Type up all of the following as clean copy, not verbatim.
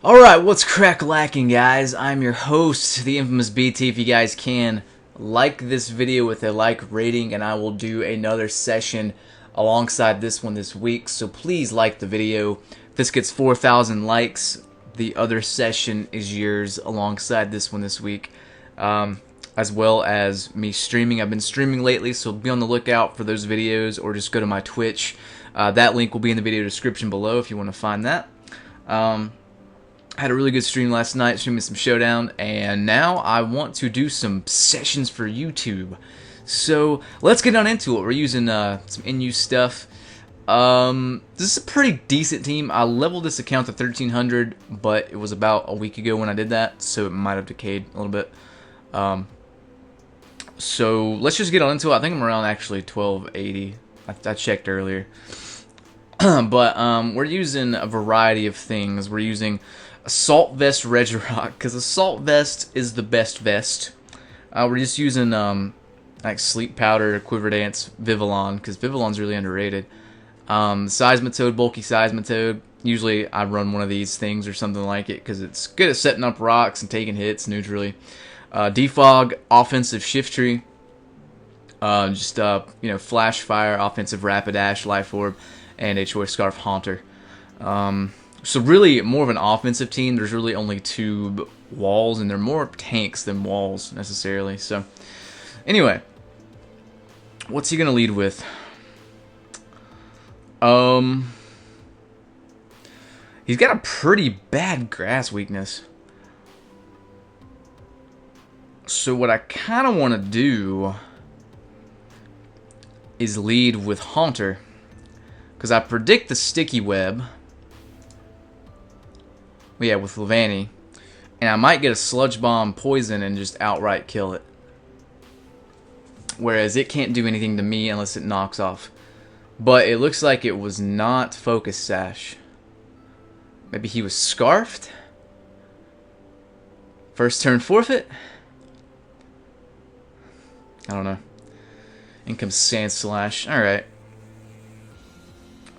Alright, what's crack-lacking, guys? I'm your host, the infamous BT. If you guys can, like this video with a like rating, and I will do another session alongside this one this week. So please like the video. If this gets 4,000 likes, the other session is yours alongside this one this week. As well as me streaming. I've been streaming lately, so be on the lookout for those videos, or just go to my Twitch. That link will be in the video description below if you want to find that. I had a really good stream last night, streaming some Showdown, and now I want to do some sessions for YouTube. So let's get on into it. We're using some in-use stuff. This is a pretty decent team. I leveled this account to 1300, but it was about a week ago when I did that, so it might have decayed a little bit. So let's just get on into it. I think I'm around actually 1280. I checked earlier. But we're using a variety of things. We're using Assault Vest REGIROCK, because Assault Vest is the best vest. We're just using like Sleep Powder, Quiver Dance, Vivillon, because Vivillon's really underrated. Seismitoad, Bulky Seismitoad. Usually I run one of these things or something like it, because it's good at setting up rocks and taking hits neutrally. Defog, Offensive Shift Tree. Flash Fire, Offensive Rapidash, Life Orb, and a Choice Scarf Haunter. So really, more of an offensive team. There's really only two walls, and they're more tanks than walls, necessarily. So, anyway. What's he going to lead with? He's got a pretty bad grass weakness. So what I kind of want to do is lead with Haunter, because I predict the Sticky Web. Yeah, with Levani. And I might get a Sludge Bomb Poison and just outright kill it. Whereas it can't do anything to me unless it knocks off. But it looks like it was not Focus Sash. Maybe he was Scarfed? First turn forfeit? I don't know. In comes Sand Slash. Alright.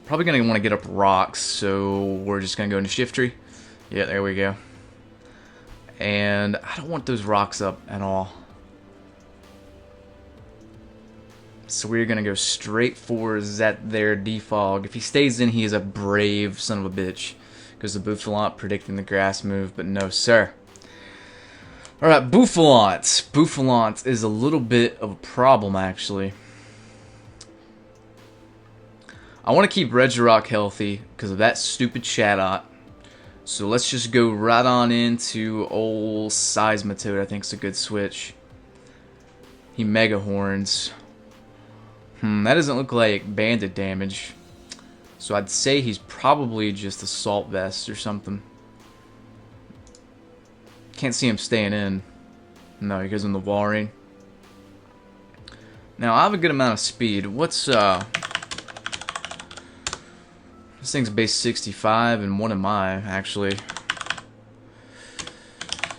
Probably going to want to get up rocks, so we're just going to go into Shift Tree. Yeah, there we go. And I don't want those rocks up at all. So we're going to go straight for that there Defog. If he stays in, he is a brave son of a bitch. Because the Bouffalant predicting the grass move, but no, sir. Alright, Bouffalant. Bouffalant is a little bit of a problem, actually. I want to keep REGIROCK healthy because of that stupid Shadot. So let's just go right on into old Seismitoad. I think it's a good switch. He Mega Horns. That doesn't look like bandit damage. So I'd say he's probably just Assault Vest or something. Can't see him staying in. No, he goes in the Wall Ring. Now I have a good amount of speed. What's this thing's base 65, and what am I, actually?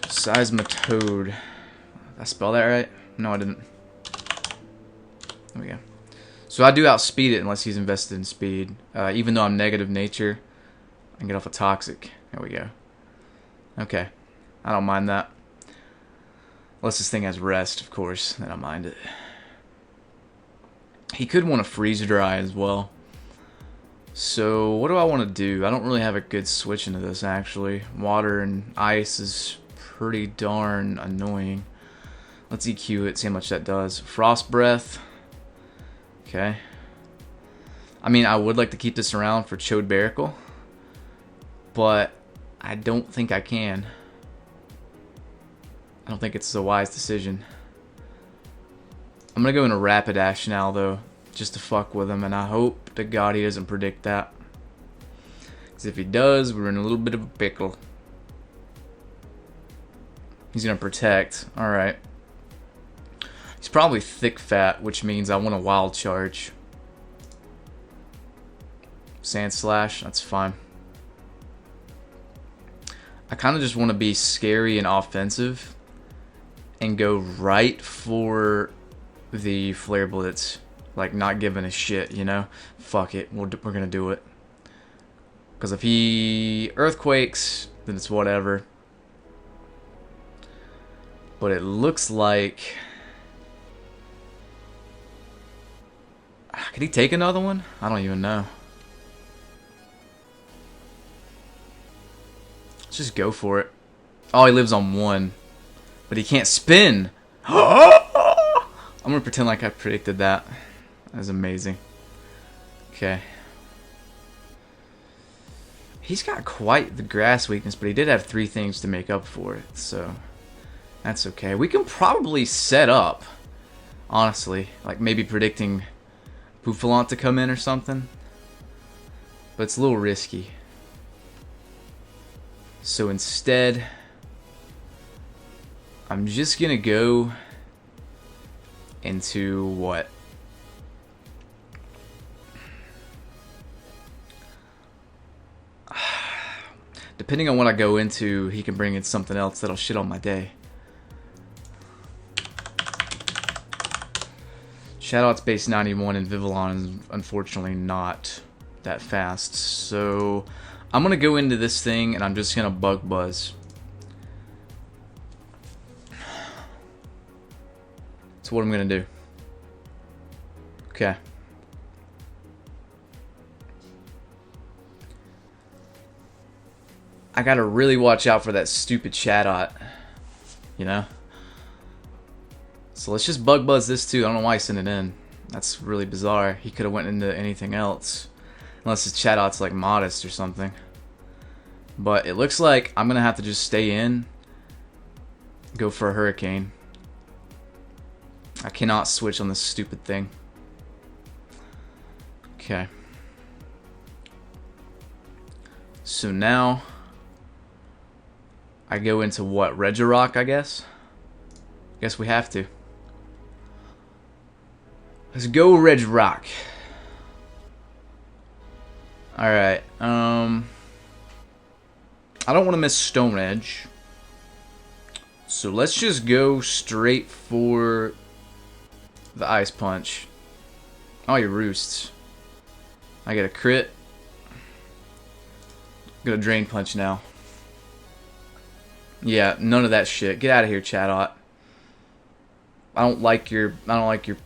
Seismitoad. Did I spell that right? No, I didn't. There we go. So I do outspeed it unless he's invested in speed. Even though I'm negative nature, I can get off a Toxic. There we go. Okay. I don't mind that. Unless this thing has rest, of course, then I mind it. He could want to Freeze Dry as well. So, what do I want to do? I don't really have a good switch into this, actually. Water and ice is pretty darn annoying. Let's EQ it, see how much that does. Frost Breath. Okay. I mean, I would like to keep this around for Chode Baracle, but I don't think I can. I don't think it's a wise decision. I'm going to go into Rapidash now, though, just to fuck with him, and I hope to God he doesn't predict that. Because if he does, we're in a little bit of a pickle. He's going to protect. Alright. He's probably Thick Fat, which means I want a Wild Charge. Sand Slash, that's fine. I kind of just want to be scary and offensive and go right for the Flare Blitz. Like, not giving a shit, you know? Fuck it, we're gonna do it. Because if he Earthquakes, then it's whatever. But it looks like... Could he take another one? I don't even know. Let's just go for it. Oh, he lives on 1. But he can't spin! I'm gonna pretend like I predicted that. That was amazing. Okay. He's got quite the grass weakness, but he did have 3 things to make up for it, so that's okay. We can probably set up, honestly, like maybe predicting Buffalant to come in or something, but it's a little risky. So instead, I'm just gonna go into what? Depending on what I go into, he can bring in something else that'll shit on my day. Shadow's base 91 and Vivillon is unfortunately not that fast. So I'm going to go into this thing and I'm just going to bug buzz. That's what I'm going to do. Okay. I gotta really watch out for that stupid Shadot, you know? So let's just bug buzz this too. I don't know why he sent it in. That's really bizarre. He could have went into anything else. Unless his Shadot's like modest or something. But it looks like I'm gonna have to just stay in. Go for a Hurricane. I cannot switch on this stupid thing. Okay. So now I go into what? REGIROCK, I guess? Guess we have to. Let's go REGIROCK. Alright, I don't want to miss Stone Edge. So let's just go straight for the Ice Punch. Oh, he roosts. I get a crit. Gonna Drain Punch now. Yeah, none of that shit. Get out of here, Shadot. I don't like your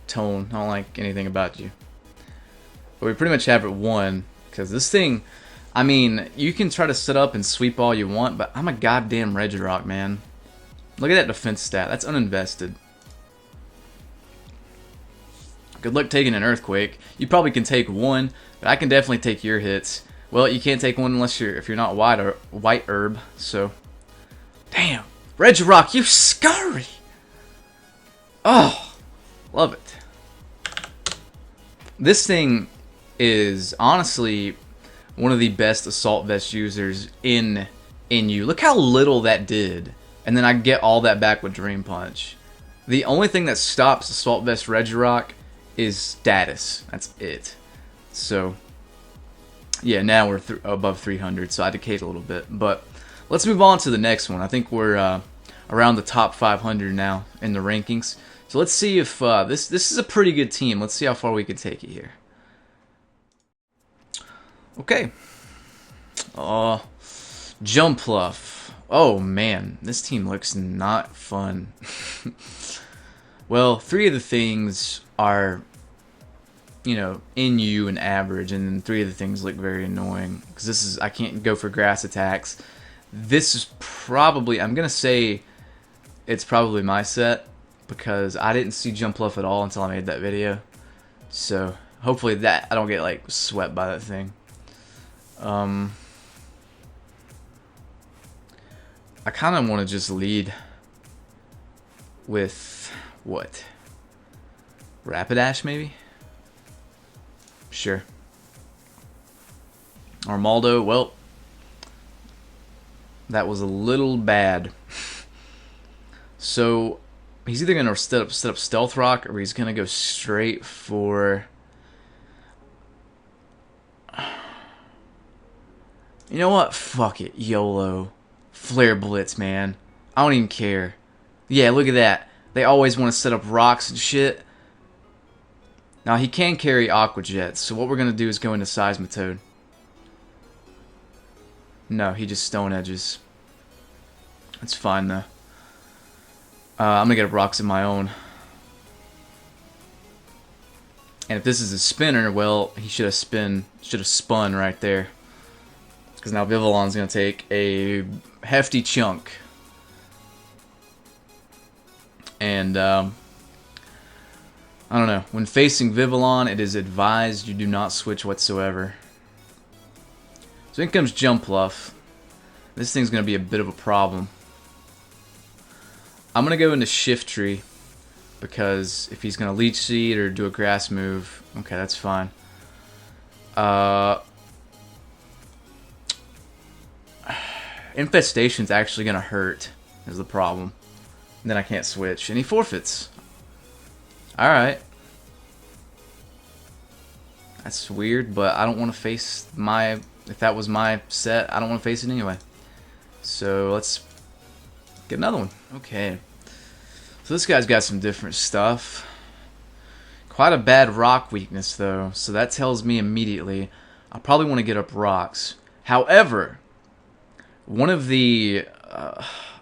tone. I don't like anything about you. But we pretty much have it won, because this thing, I mean, you can try to set up and sweep all you want, but I'm a goddamn REGIROCK, man. Look at that defense stat. That's uninvested. Good luck taking an Earthquake. You probably can take one, but I can definitely take your hits. Well, you can't take one unless if you're not white herb, so... Damn, REGIROCK, you scurry! Oh, love it. This thing is honestly one of the best Assault Vest users in you. Look how little that did, and then I get all that back with Dream Punch. The only thing that stops Assault Vest REGIROCK is status. That's it. So, yeah, now we're above 300, so I decayed a little bit, but... Let's move on to the next one. I think we're around the top 500 now in the rankings. So let's see if this is a pretty good team. Let's see how far we can take it here. Okay. Jumpluff. Oh man, this team looks not fun. Well, 3 of the things are, you know, in you and average, and then 3 of the things look very annoying because this is, I can't go for grass attacks. This is probably, I'm going to say it's probably my set because I didn't see Jumpluff at all until I made that video. So hopefully that I don't get like swept by that thing. I kind of want to just lead with what? Rapidash maybe? Sure. Armaldo, well, that was a little bad. So he's either gonna set up Stealth Rock or he's gonna go straight for. You know what? Fuck it, YOLO, Flare Blitz, man. I don't even care. Yeah, look at that. They always want to set up rocks and shit. Now he can carry Aqua Jets, so what we're gonna do is go into Seismitoad. No, he just Stone Edges. It's fine though. I'm gonna get rocks of my own. And if this is a spinner, well, he should have spun right there. Because now Vivillon's gonna take a hefty chunk. And I don't know. When facing Vivillon, it is advised you do not switch whatsoever. So in comes Jumpluff. This thing's gonna be a bit of a problem. I'm gonna go into Shiftry because if he's gonna Leech Seed or do a grass move, okay, that's fine. Infestation's actually gonna hurt is the problem. And then I can't switch, and he forfeits. All right, that's weird, but I don't want to face my. If that was my set, I don't want to face it anyway. So let's get another one. Okay. So this guy's got some different stuff. Quite a bad rock weakness, though. So that tells me immediately I probably want to get up rocks. However, one of the...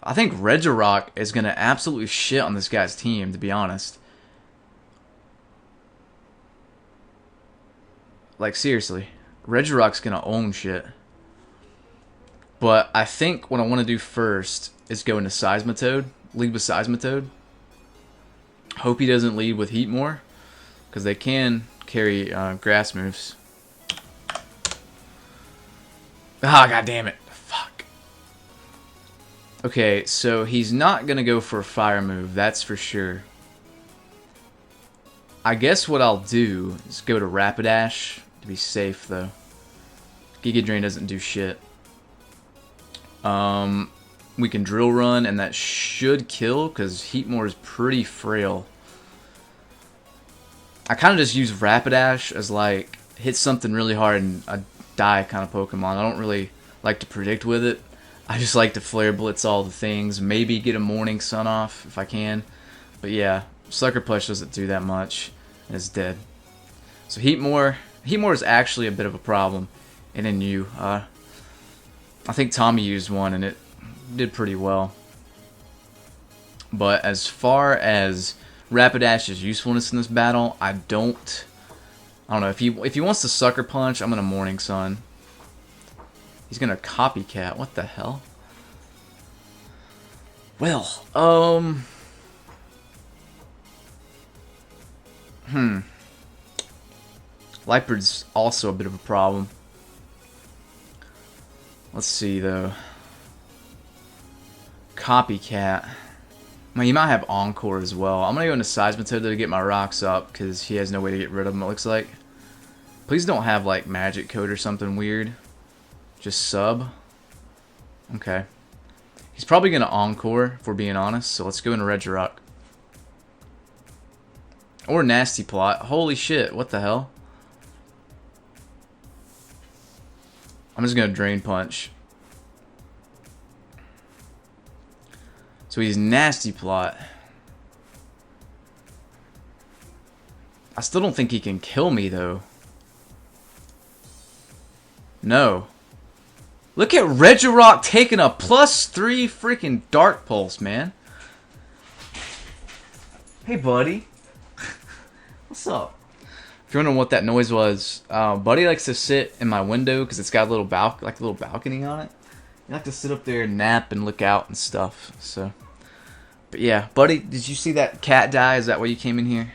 I think REGIROCK is going to absolutely shit on this guy's team, to be honest. Like, seriously. REGIROCK's going to own shit. But I think what I want to do first is go into Seismitoad. Lead with Seismitoad. Hope he doesn't lead with Heatmore, because they can carry grass moves. Ah, god damn it. Fuck. Okay, so he's not going to go for a fire move, that's for sure. I guess what I'll do is go to Rapidash to be safe, though. Giga Drain doesn't do shit. We can Drill Run, and that should kill, because Heatmore is pretty frail. I kind of just use Rapidash as, like, hit something really hard and a die kind of Pokemon. I don't really like to predict with it. I just like to Flare Blitz all the things. Maybe get a Morning Sun off if I can. But yeah, Sucker Punch doesn't do that much, and it's dead. So Heatmore is actually a bit of a problem. And then you, I think Tommy used one, and it did pretty well. But as far as Rapidash's usefulness in this battle, I don't know. If he wants to Sucker Punch, I'm gonna Morning Sun. He's gonna Copycat. What the hell? Well, Liepard's also a bit of a problem. Let's see though. Copycat. I mean, he might have Encore as well. I'm gonna go into Seismitoad to get my rocks up because he has no way to get rid of them, it looks like. Please don't have like Magic Code or something weird. Just sub. Okay. He's probably gonna Encore, if we're being honest, so let's go into Regirock. Or Nasty Plot. Holy shit, what the hell? I'm just gonna Drain Punch. So he's Nasty Plot. I still don't think he can kill me, though. No. Look at Regirock taking a +3 freaking Dark Pulse, man. Hey, buddy. What's up? If you're wondering what that noise was, Buddy likes to sit in my window because it's got a little balcony on it. You like to sit up there and nap and look out and stuff. So, but yeah, Buddy, did you see that cat die? Is that why you came in here?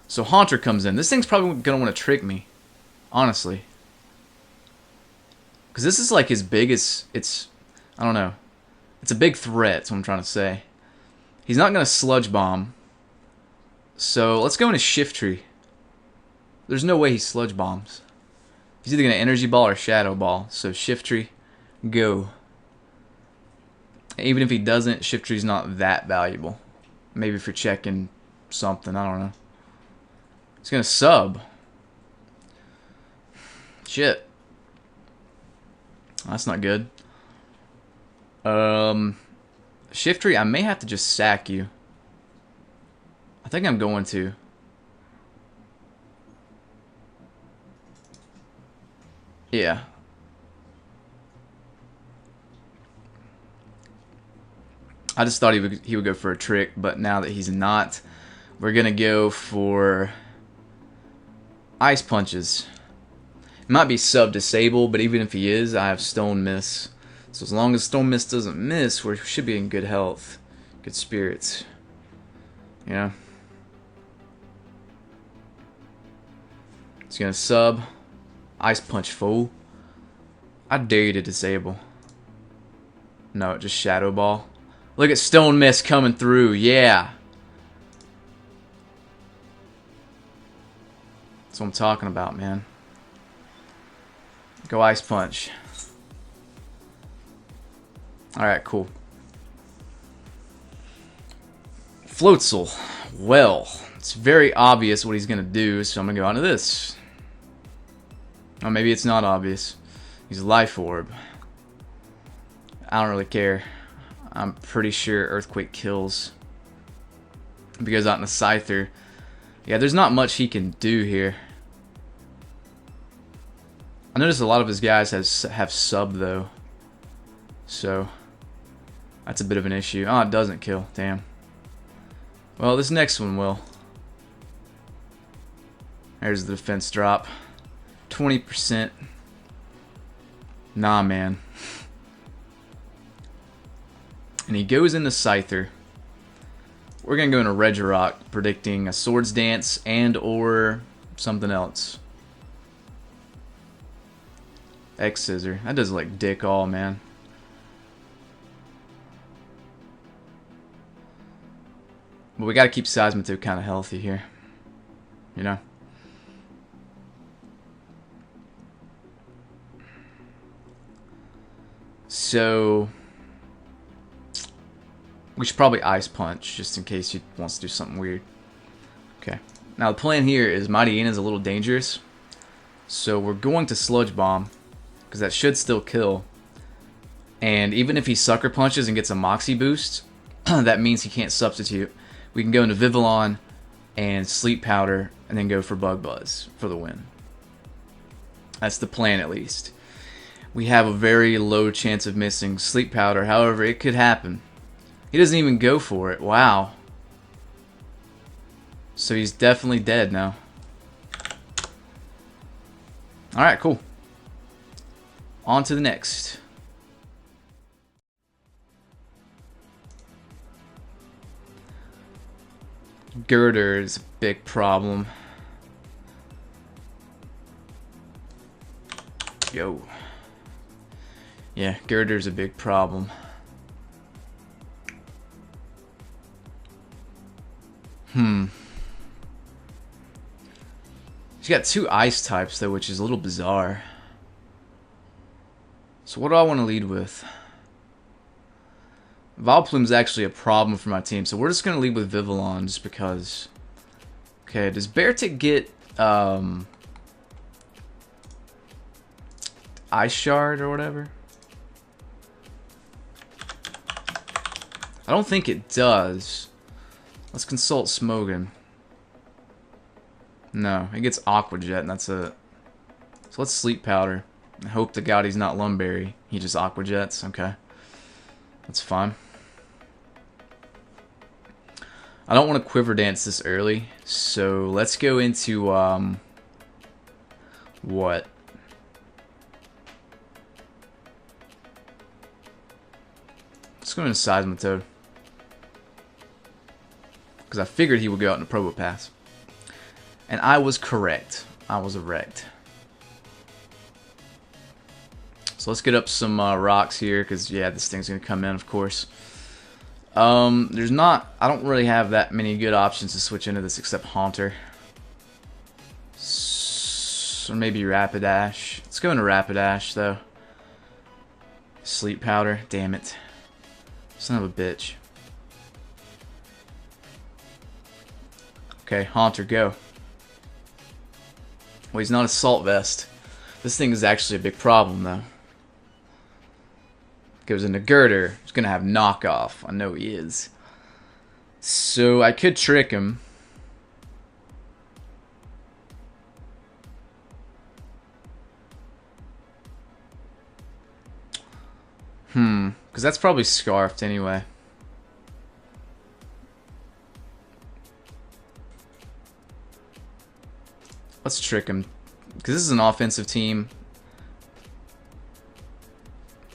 So Haunter comes in. This thing's probably gonna want to trick me, honestly, because this is like his biggest. I don't know. It's a big threat. That's what I'm trying to say. He's not gonna Sludge Bomb. So let's go into Shiftry. There's no way he Sludge Bombs. He's either gonna Energy Ball or Shadow Ball. So Shiftry, go. Even if he doesn't, Shiftry's not that valuable. Maybe if you're checking something, I don't know. He's gonna sub. Shit. That's not good. Shiftry, I may have to just sack you. I think I'm going to. Yeah. I just thought he would go for a trick, but now that he's not, we're going to go for ice punches. It might be sub-disable, but even if he is, I have Stone Miss. So as long as Stone Miss doesn't miss, we should be in good health, good spirits. You know? He's going to sub. Ice punch, fool. I dare you to disable. No, just Shadow Ball. Look at Stone Miss coming through. Yeah. That's what I'm talking about, man. Go Ice Punch. Alright, cool. Floatzel. Well, it's very obvious what he's going to do, so I'm going to go on to this. Or maybe it's not obvious. He's a Life Orb. I don't really care. I'm pretty sure Earthquake kills. Because out in the Scyther, yeah, there's not much he can do here. I noticed a lot of his guys have sub though, so that's a bit of an issue. Oh, it doesn't kill. Damn. Well, this next one will. There's the defense drop. 20%. Nah, man. And he goes into Scyther. We're gonna go into REGIROCK, predicting a Swords Dance and or something else. X Scissor. That does like dick all, man. But we gotta keep Seismitoad kind of healthy here. You know? So we should probably Ice Punch just in case he wants to do something weird. Okay. Now the plan here is Mighty Ina's a little dangerous. So we're going to Sludge Bomb, because that should still kill. And even if he Sucker Punches and gets a Moxie boost, that means he can't substitute. We can go into Vivillon and Sleep Powder and then go for Bug Buzz for the win. That's the plan, at least. We have a very low chance of missing Sleep Powder. However, it could happen. He doesn't even go for it. Wow. So he's definitely dead now. Alright, cool. On to the next. Girder is a big problem. Yo. Yeah, Girder's a big problem. He's got two ice types though, which is a little bizarre. So what do I want to lead with? Vileplume's actually a problem for my team, so we're just going to lead with Vivillon just because. Okay, does Beartic get Ice Shard or whatever? I don't think it does. Let's consult Smogon. No, it gets Aqua Jet and that's it. So let's Sleep Powder. I hope to God he's not Lumberry. He just Aqua Jets. Okay. That's fine. I don't want to Quiver Dance this early, so let's go into, what? Let's go into Seismitoad. Because I figured he would go out in the Probopass. And I was correct. I was erect. So let's get up some rocks here, because yeah, this thing's going to come in, of course. There's not, I don't really have that many good options to switch into this except Haunter. Or maybe Rapidash. Let's go into Rapidash, though. Sleep Powder, damn it. Son of a bitch. Okay, Haunter, go. Well, he's not Assault Vest. This thing is actually a big problem, though. Goes into Girder. He's going to have Knockoff. I know he is. So I could trick him. Because that's probably Scarfed anyway. Let's trick him. Because this is an offensive team.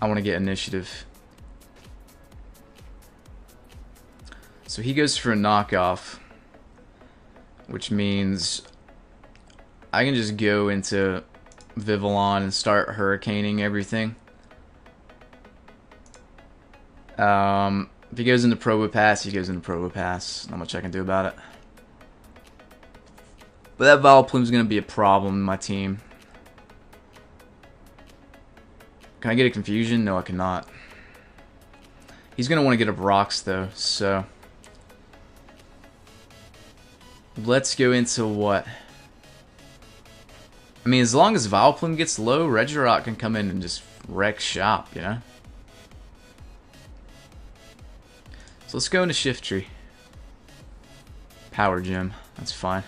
I want to get initiative. So he goes for a knockoff, which means I can just go into Vivillon and start hurricaning everything. If he goes into Probopass, he goes into Probopass. Not much I can do about it. But that Vileplume is going to be a problem in my team. Can I get a confusion? No, I cannot. He's going to want to get up rocks, though, so... Let's go into what? I mean, as long as Vileplume gets low, Regirock can come in and just wreck shop, you know? So let's go into Shiftry. Power Gem. That's fine.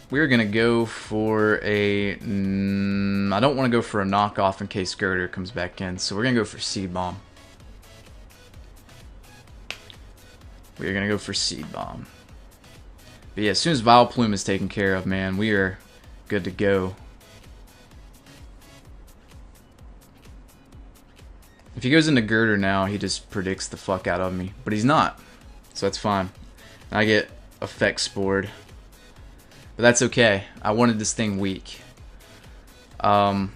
We're going to go for a... I don't want to go for a knockoff in case Girder comes back in. So we're going to go for Seed Bomb. We're going to go for Seed Bomb. But yeah, as soon as Vileplume is taken care of, man, we are good to go. If he goes into Girder now, he just predicts the fuck out of me. But he's not. So that's fine. I get Effect Spored. But that's okay. I wanted this thing weak. I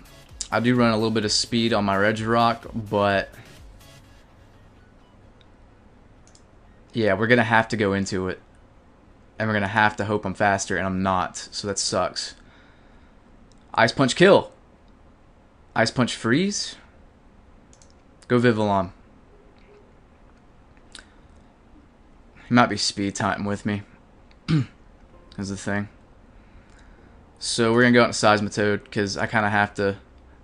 do run a little bit of speed on my Regirock, but... yeah, we're going to have to go into it. And we're going to have to hope I'm faster, and I'm not. So that sucks. Ice Punch kill. Ice Punch freeze. Go Vivillon. He might be speed time with me. That's the thing. So we're going to go out into Seismitoad, because I kind of have to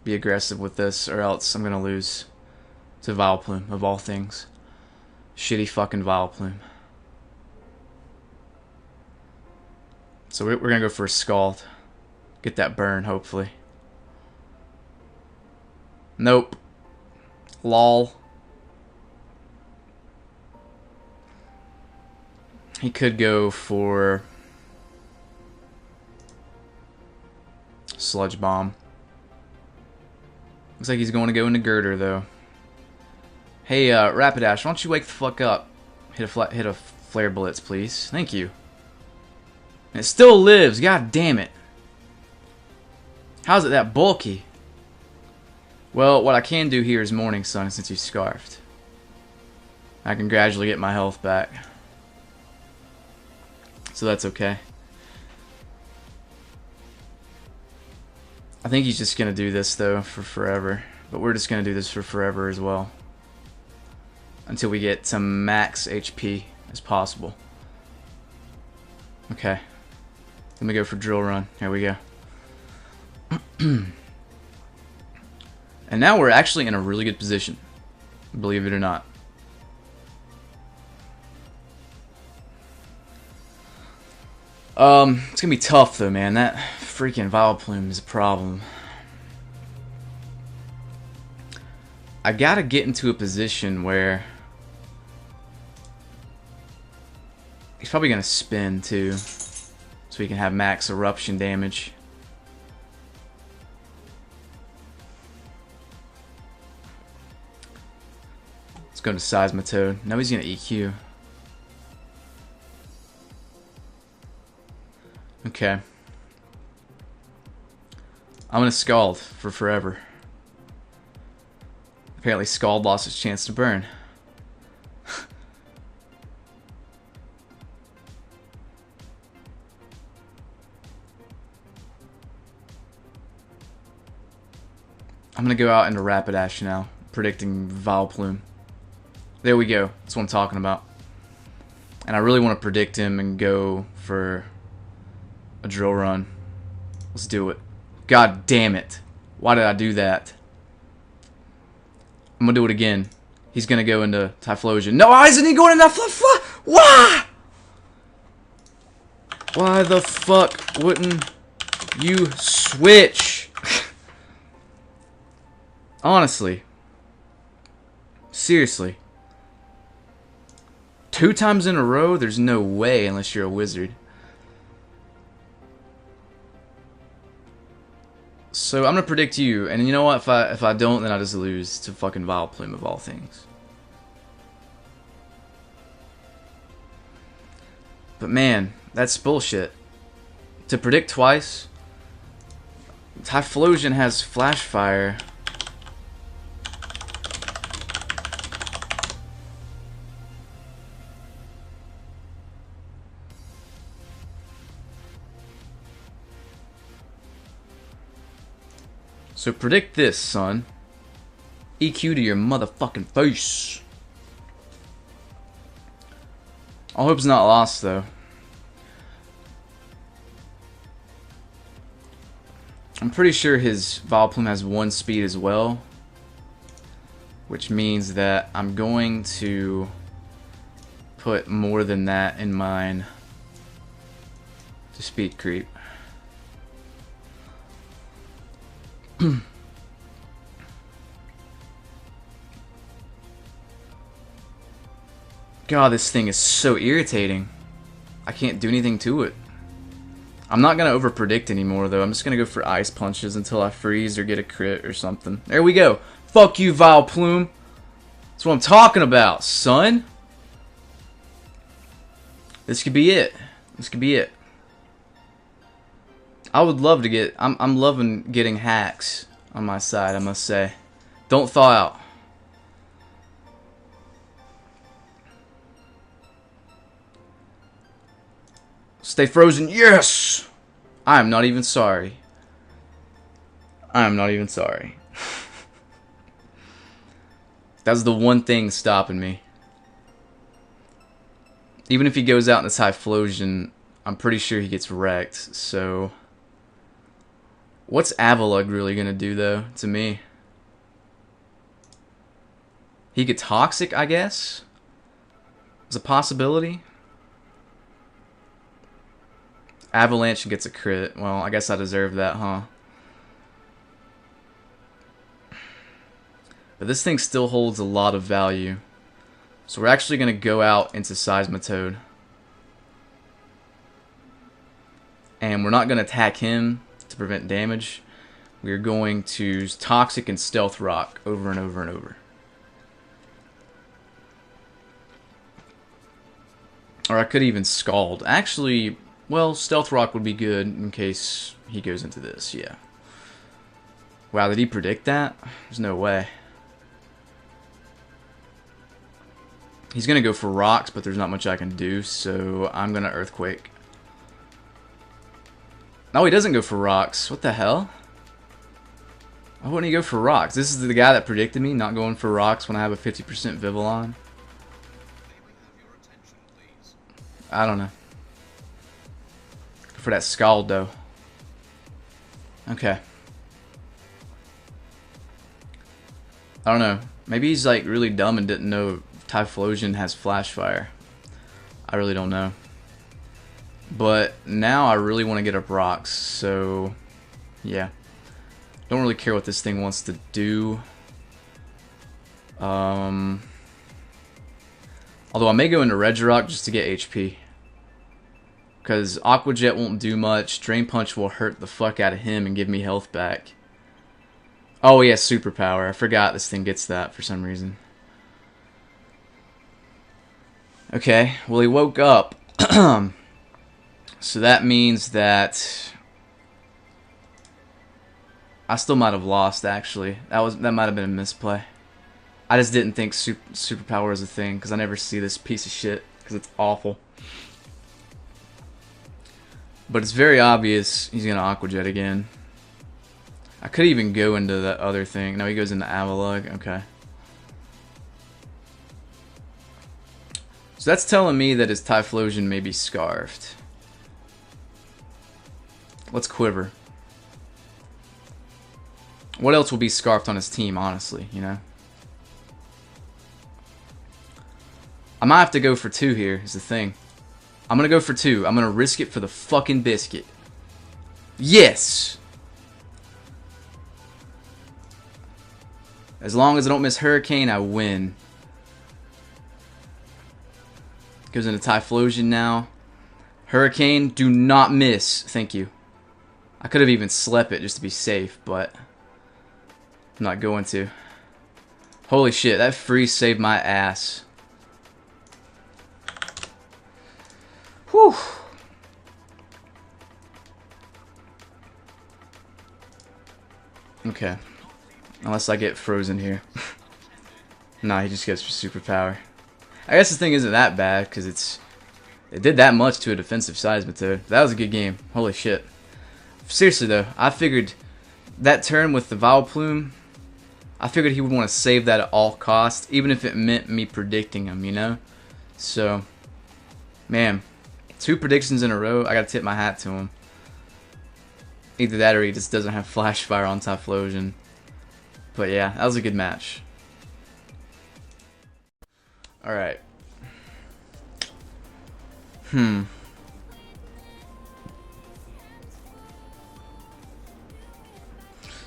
be aggressive with this, or else I'm going to lose to Vileplume, of all things. Shitty fucking Vileplume. So we're going to go for a Scald. Get that burn, hopefully. Nope. Lol. He could go for... Sludge Bomb. Looks like he's going to go into Girder, though. Hey, Rapidash, why don't you wake the fuck up? Hit a Flare Blitz, please. Thank you. And it still lives. God damn it. How's it that bulky? Well, what I can do here is Morning Sun since he's Scarfed. I can gradually get my health back. So that's okay. I think he's just going to do this, though, for forever. But we're just going to do this for forever as well. Until we get to max HP as possible. Okay. Let me go for Drill Run. Here we go. And now we're actually in a really good position. Believe it or not. It's gonna be tough though, man. That freaking Vileplume is a problem. I gotta get into a position where he's probably gonna spin too, so he can have max eruption damage. Let's go to Seismitoad. Now he's gonna EQ. Okay. I'm gonna Scald for forever. Apparently Scald lost his chance to burn. I'm gonna go out into Rapidash now, predicting Vileplume. There we go. That's what I'm talking about. And I really want to predict him and go for a Drill Run. Let's do it. God damn it. Why did I do that? I'm going to do it again. He's going to go into Typhlosion. No, why isn't he going into Typhlosion? Why? Why the fuck wouldn't you switch? Honestly. Seriously. 2 times in a row? There's no way unless you're a wizard. So I'm gonna predict you, and you know what? If I don't, then I just lose to fucking Vileplume of all things. But man, that's bullshit. To predict twice. Typhlosion has Flash Fire. So predict this, son. EQ to your motherfucking face. I hope it's not lost, though. I'm pretty sure his Vileplume has 1 speed as well. Which means that I'm going to put more than that in mine to speed creep. God, this thing is so irritating. I can't do anything to it. I'm not going to over-predict anymore, though. I'm just going to go for Ice Punches until I freeze or get a crit or something. There we go. Fuck you, Vileplume. That's what I'm talking about, son. This could be it. This could be it. I would love to get... I'm loving getting hacks on my side, I must say. Don't thaw out. Stay frozen. Yes! I am not even sorry. I am not even sorry. That's the one thing stopping me. Even if he goes out in this Typhlosion, I'm pretty sure he gets wrecked, so... What's Avalugg really gonna do, though, to me? He gets Toxic, I guess? Is a possibility? Avalanche gets a crit. Well, I guess I deserve that, huh? But this thing still holds a lot of value. So we're actually going to go out into Seismitoad. And we're not going to attack him to prevent damage. We're going to use Toxic and Stealth Rock over and over and over. Or I could even Scald. Actually, well, Stealth Rock would be good in case he goes into this, yeah. Wow, did he predict that? There's no way. He's going to go for rocks, but there's not much I can do, so I'm going to Earthquake. No, he doesn't go for rocks. What the hell? Why wouldn't he go for rocks? This is the guy that predicted me not going for rocks when I have a 50% Vivillon. I don't know. Go for that Scald, though. Okay. I don't know. Maybe he's like really dumb and didn't know Typhlosion has Flash Fire. I really don't know. But now I really want to get up rocks, so yeah. Don't really care what this thing wants to do. Although I may go into Regirock just to get HP. Because Aqua Jet won't do much. Drain Punch will hurt the fuck out of him and give me health back. Oh, he has Superpower. I forgot this thing gets that for some reason. Okay, well he woke up. So that means that I still might have lost, actually. That might have been a misplay. I just didn't think Superpower was a thing, because I never see this piece of shit, because it's awful. But it's very obvious he's going to Aqua Jet again. I could even go into that other thing. No, he goes into Avalugg. Okay. So that's telling me that his Typhlosion may be scarfed. Let's Quiver. What else will be scarfed on his team, honestly, you know? I might have to go for 2 here, is the thing. I'm going to go for 2. I'm going to risk it for the fucking biscuit. Yes! As long as I don't miss Hurricane, I win. Goes into Typhlosion now. Hurricane, do not miss. Thank you. I could have even slept it just to be safe, but I'm not going to. Holy shit, that freeze saved my ass. Whew. Okay. Unless I get frozen here. Nah, he just gets superpower. I guess this thing isn't that bad, because it did that much to a defensive seismitoad. That was a good game. Holy shit. Seriously though, I figured that turn with the Vileplume, I figured he would want to save that at all costs, even if it meant me predicting him, you know? So, man, 2 predictions in a row, I gotta tip my hat to him. Either that or he just doesn't have Flash Fire on Typhlosion. But yeah, that was a good match. Alright.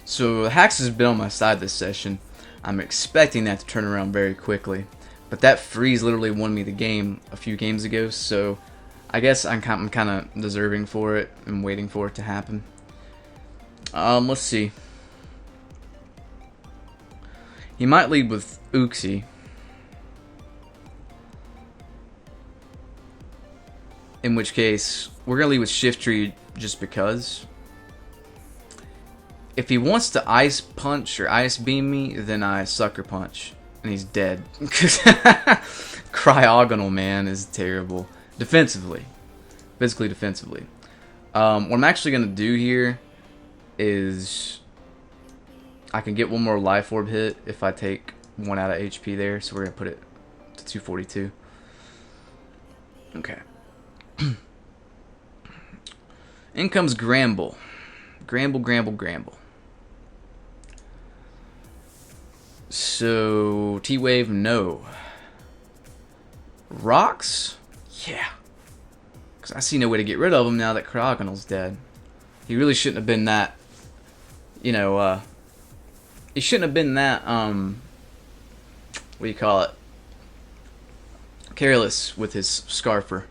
So Hax has been on my side this session. I'm expecting that to turn around very quickly. But that freeze literally won me the game a few games ago, so I guess I'm kind of deserving for it and waiting for it to happen. Let's see. He might lead with Uxie. In which case, we're going to lead with Shiftry just because. If he wants to Ice Punch or Ice Beam me, then I Sucker Punch. And he's dead. Cryogonal, man, is terrible. Defensively. Physically defensively. What I'm actually going to do here is I can get one more Life Orb hit if I take 1 out of HP there. So we're going to put it to 242. Okay. In comes Gramble. Gramble. So, T-Wave, no. Rocks? Yeah. Because I see no way to get rid of him now that Cryogonal's dead. He really shouldn't have been that, you know, he shouldn't have been that, what do you call it? Careless with his Scarfer.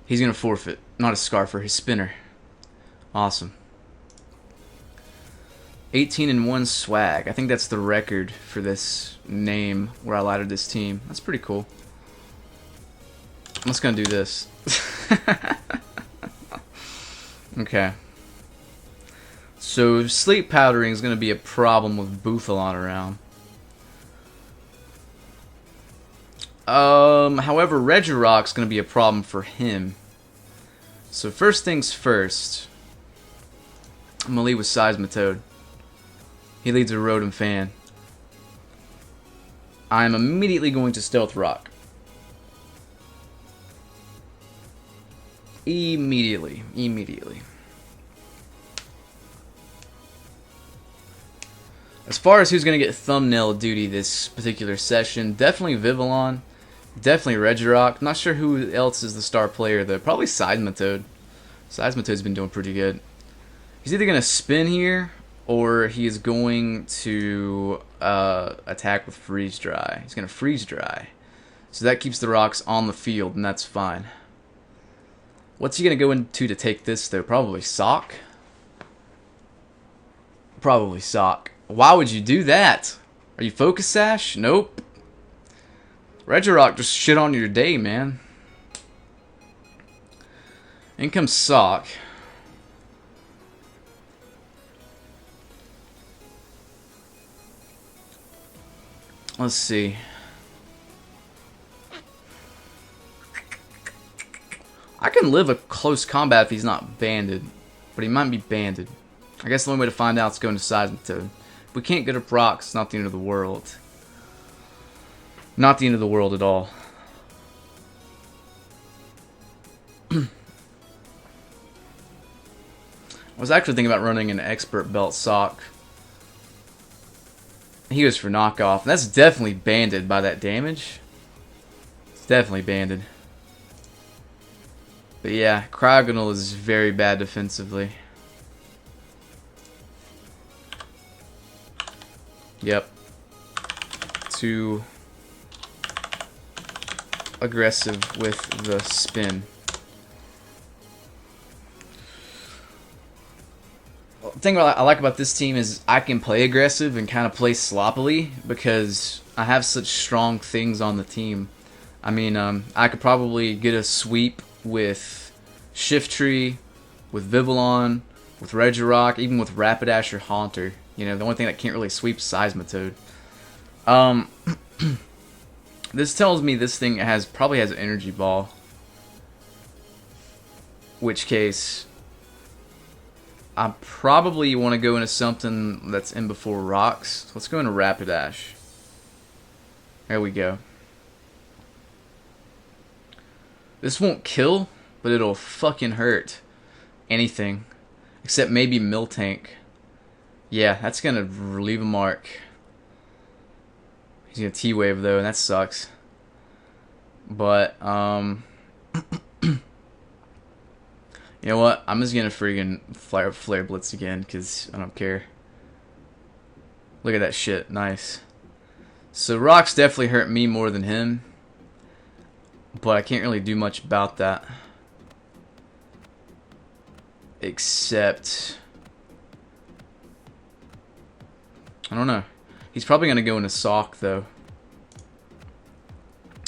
He's going to forfeit. Not his Scarfer, his Spinner. Awesome. 18-1 swag. I think that's the record for this name where I laddered this team. That's pretty cool. I'm just going to do this. Okay. So sleep powdering is going to be a problem with Boothalon around. However, Regirock's going to be a problem for him. So first things first, I'm going to lead with Seismitoad. He leads a Rotom Fan. I'm immediately going to Stealth Rock. Immediately. As far as who's going to get thumbnail duty this particular session, definitely Vivillon, definitely Regirock. Not sure who else is the star player though. Probably Seismitoad. Seismitoad's been doing pretty good. He's either going to spin here, or he is going to attack with Freeze Dry. He's going to Freeze Dry. So that keeps the rocks on the field, and that's fine. What's he going to go into to take this, though? Probably Sock? Probably Sock. Why would you do that? Are you Focus Sash? Nope. Regirock just shit on your day, man. In comes Sock. Let's see. I can live a close combat if he's not banded, but he might be banded. I guess the only way to find out is going to Seismitoad. If we can't get up rocks, it's not the end of the world. Not the end of the world at all. I was actually thinking about running an Expert Belt Sock. He goes for knockoff, and that's definitely banded by that damage. It's definitely banded. But yeah, Cryogonal is very bad defensively. Yep. Too aggressive with the spin. thing I like about this team is I can play aggressive and kind of play sloppily because I have such strong things on the team. I mean, I could probably get a sweep with Shift Tree, with Vivillon, with REGIROCK, even with Rapidash or Haunter. You know, the only thing that can't really sweep is Seismitoad. This tells me this thing probably has an Energy Ball. Which case, I probably want to go into something that's in before rocks. Let's go into Rapidash. There we go. This won't kill, but it'll fucking hurt anything. Except maybe Miltank. Yeah, that's going to leave a mark. He's going to T-Wave though, and that sucks. But, you know what? I'm just going to freaking Flare Blitz again, because I don't care. Look at that shit. Nice. So rocks definitely hurt me more than him. But I can't really do much about that. Except, I don't know. He's probably going to go into Sock, though.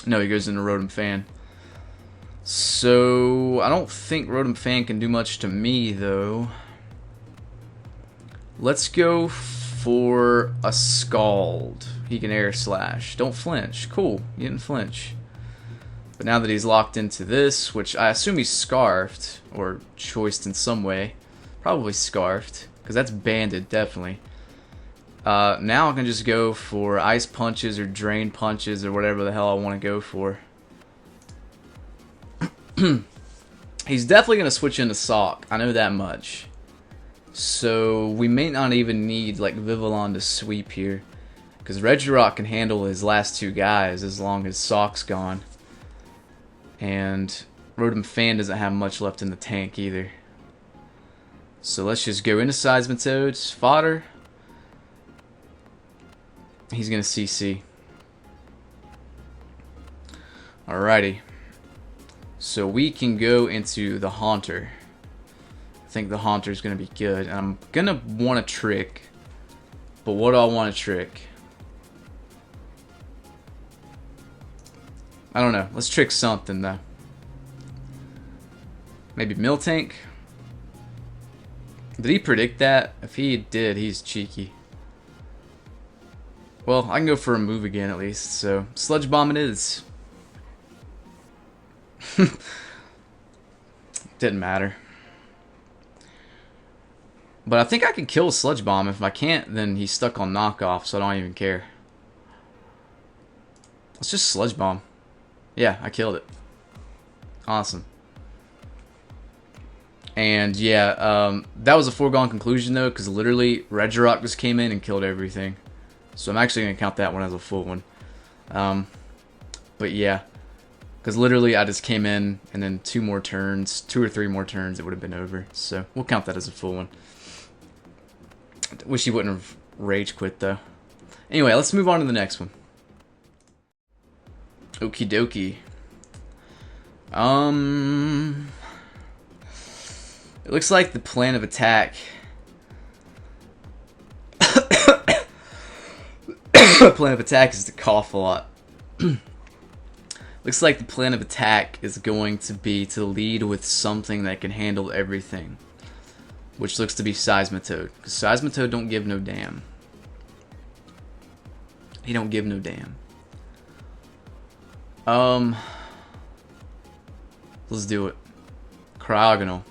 No, he goes into Rotom Fan. So, I don't think Rotom Fan can do much to me, though. Let's go for a Scald. He can Air Slash. Don't flinch. Cool. He didn't flinch. But now that he's locked into this, which I assume he's Scarfed, or choiced in some way. Probably Scarfed, because that's banded, definitely. Now I can just go for Ice Punches or Drain Punches or whatever the hell I want to go for. He's definitely going to switch into Sock, I know that much. So we may not even need like Vivillon to sweep here. Because Regirock can handle his last two guys as long as Sock's gone. And Rotom Fan doesn't have much left in the tank either. So let's just go into Seismitoad's fodder. He's going to CC. Alrighty. So we can go into the Haunter. I think the Haunter is going to be good. And I'm going to want a trick. But what do I want to trick? I don't know. Let's trick something, though. Maybe Miltank? Did he predict that? If he did, he's cheeky. Well, I can go for a move again, at least. So, Sludge Bomb it is. Didn't matter. But I think I can kill a Sludge Bomb. If I can't, then he's stuck on knockoff, so I don't even care. Let's just Sludge Bomb. Yeah, I killed it. Awesome. And yeah, that was a foregone conclusion though, because literally Regirock just came in and killed everything. So I'm actually going to count that one as a full one. But yeah, because literally I just came in and then 2 or 3 more turns, it would have been over. So we'll count that as a full one. Wish he wouldn't have rage quit though. Anyway, let's move on to the next one. Okie dokie. It looks like the plan of attack. Plan of attack is to cough a lot. Looks like the plan of attack is going to be to lead with something that can handle everything. Which looks to be Seismitoad. Because Seismitoad don't give no damn. He don't give no damn. Let's do it. Cryogonal.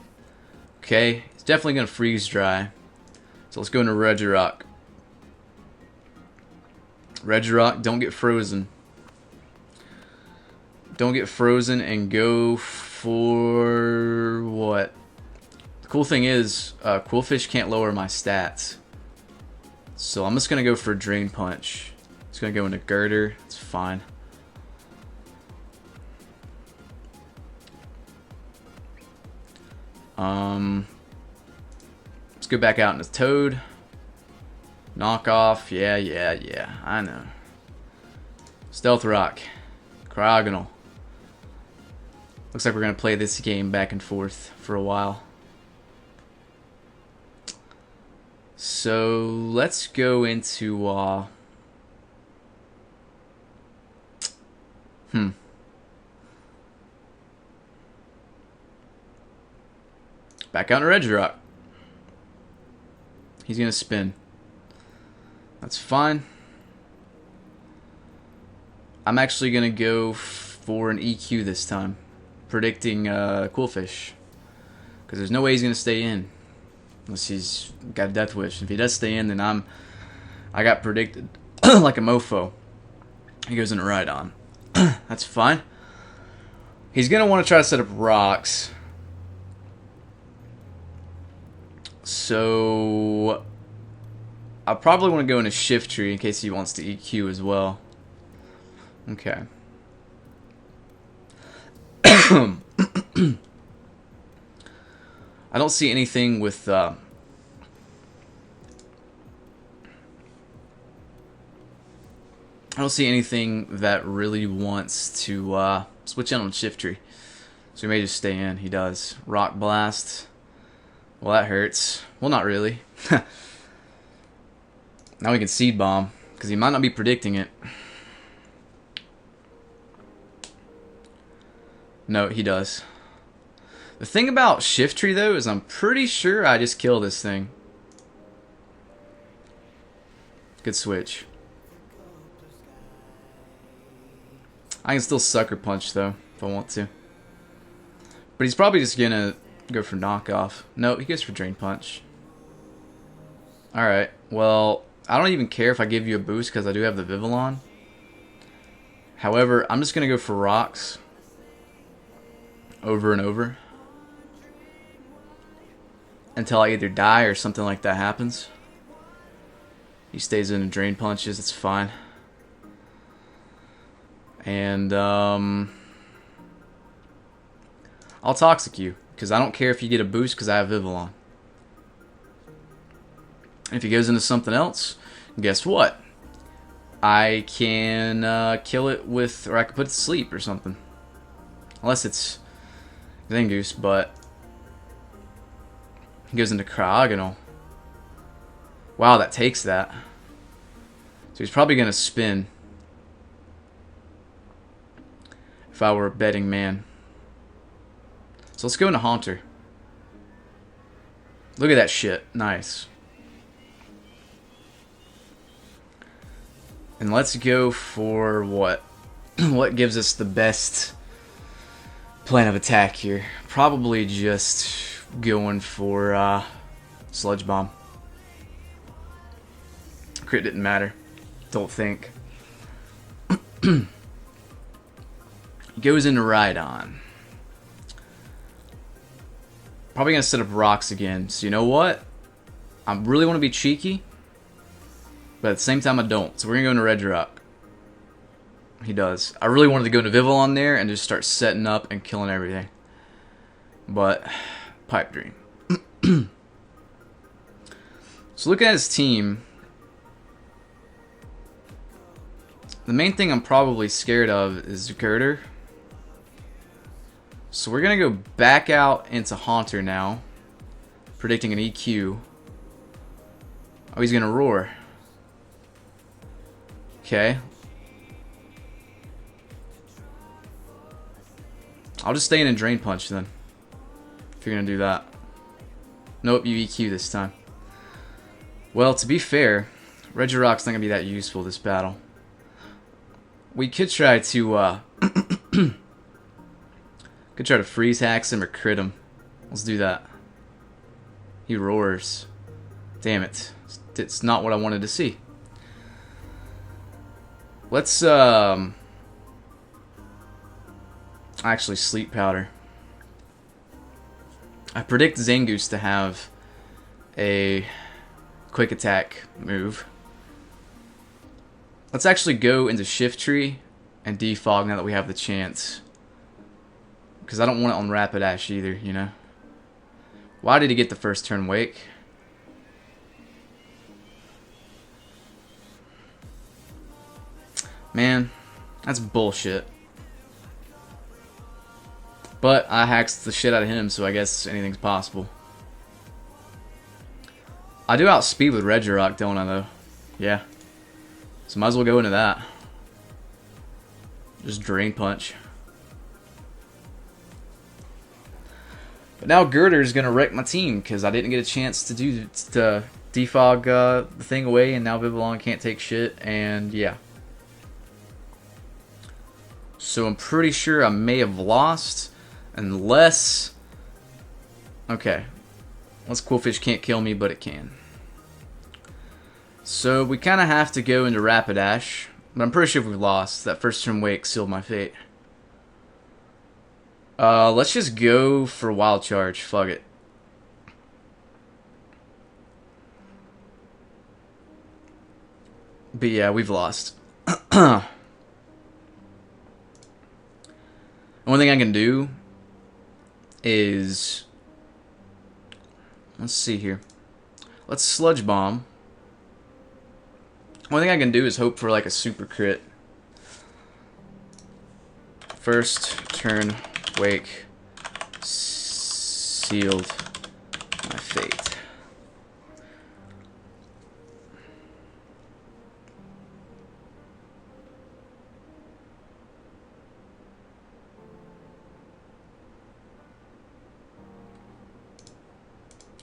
Okay, it's definitely gonna freeze dry. So let's go into Regirock. Regirock, don't get frozen. Don't get frozen and go for what? The cool thing is, Quillfish can't lower my stats. So I'm just gonna go for Drain Punch. It's gonna go into Girder. It's fine. Let's go back out into Toad. Knockoff. Yeah. I know. Stealth Rock. Cryogonal. Looks like we're going to play this game back and forth for a while. So let's go into back out to REGIROCK. He's gonna spin. That's fine. I'm actually gonna go for an EQ this time, predicting Coolfish, because there's no way he's gonna stay in unless he's got a death wish. If he does stay in, then I got predicted like a mofo. He goes into Rhydon. That's fine. He's gonna want to try to set up rocks. So I probably want to go in a shift tree in case he wants to EQ as well. Okay. I don't see anything with I don't see anything that really wants to switch in on shift tree. So he may just stay in. He does. Rock Blast. Well, that hurts. Well, not really. Now we can Seed Bomb, because he might not be predicting it. No, he does. The thing about Shift Tree, though, is I'm pretty sure I just kill this thing. Good switch. I can still Sucker Punch, though, if I want to. But he's probably just going to go for Knockoff. No, he goes for Drain Punch. Alright, well, I don't even care if I give you a boost because I do have the Vivillon. However, I'm just going to go for rocks over and over until I either die or something like that happens. He stays in and Drain Punches, it's fine. And I'll Toxic you because I don't care if you get a boost because I have Vivillon. If he goes into something else, guess what? I can kill it with, or I can put it to sleep or something. Unless it's Zangoose, but he goes into Cryogonal. Wow, that takes that. So he's probably going to spin if I were a betting man. So let's go into Haunter. Look at that shit. Nice. And let's go for what? What gives us the best plan of attack here? Probably just going for Sludge Bomb. Crit didn't matter. Don't think. He goes into Rhydon. Probably going to set up rocks again. So you know what? I really want to be cheeky. But at the same time, I don't. So we're going to go into REGIROCK. He does. I really wanted to go into Vivillon there and just start setting up and killing everything. But, Pipe Dream. So looking at his team, the main thing I'm probably scared of is Girder. So we're going to go back out into Haunter now. Predicting an EQ. Oh, he's going to Roar. Okay. I'll just stay in and Drain Punch then. If you're going to do that. Nope, you EQ this time. Well, to be fair, Regirock's not going to be that useful this battle. We could try to could try to freeze hacks him or crit him. Let's do that. He roars. Damn it. It's not what I wanted to see. Let's actually Sleep Powder. I predict Zangoose to have a quick attack move. Let's actually go into Shift Tree and defog now that we have the chance. Because I don't want it on Rapidash either, you know. Why did he get the first turn Wake? Man, that's bullshit. But I hacked the shit out of him, so I guess anything's possible. I do outspeed with REGIROCK, don't I, though? Yeah. So might as well go into that. Just Drain Punch. But now Girder's going to wreck my team because I didn't get a chance to defog the thing away, and now Vivillon can't take shit, and yeah. So I'm pretty sure I may have lost, unless... Okay. Unless Quillfish can't kill me, but it can. So we kind of have to go into Rapidash, but I'm pretty sure we lost. That first turn wake sealed my fate. Let's just go for Wild Charge. Fuck it. But yeah, we've lost. One thing I can do is... Let's see here. Let's Sludge Bomb. One thing I can do is hope for like a super crit. First turn wake sealed my fate.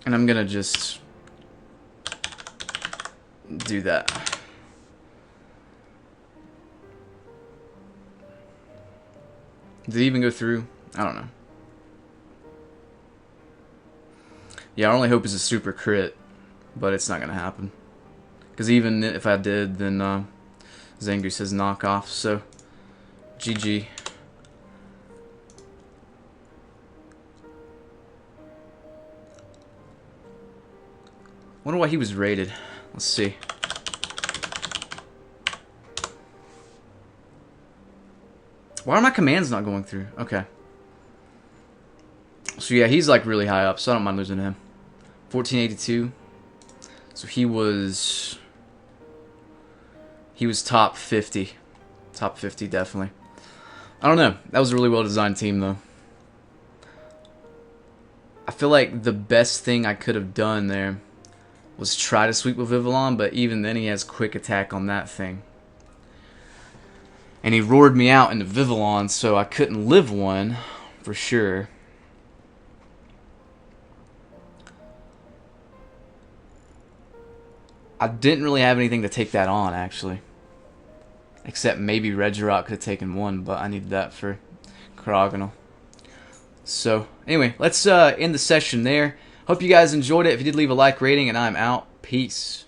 And I'm gonna just do that. Did it even go through? I don't know. Yeah, our only hope is a super crit, but it's not gonna happen. Because even if I did, then Zangoose says knockoff, so GG. Wonder why he was rated. Let's see. Why are my commands not going through? Okay. So yeah, he's like really high up, so I don't mind losing to him. 1482. So he was top 50. Top 50 definitely. I don't know. That was a really well designed team though. I feel like the best thing I could have done there was try to sweep with Vivillon, but even then he has quick attack on that thing. And he roared me out into Vivillon, so I couldn't live one for sure. I didn't really have anything to take that on, actually. Except maybe Regirock could have taken one, but I needed that for Cryogonal. So, anyway, let's end the session there. Hope you guys enjoyed it. If you did, leave a like rating, and I'm out. Peace.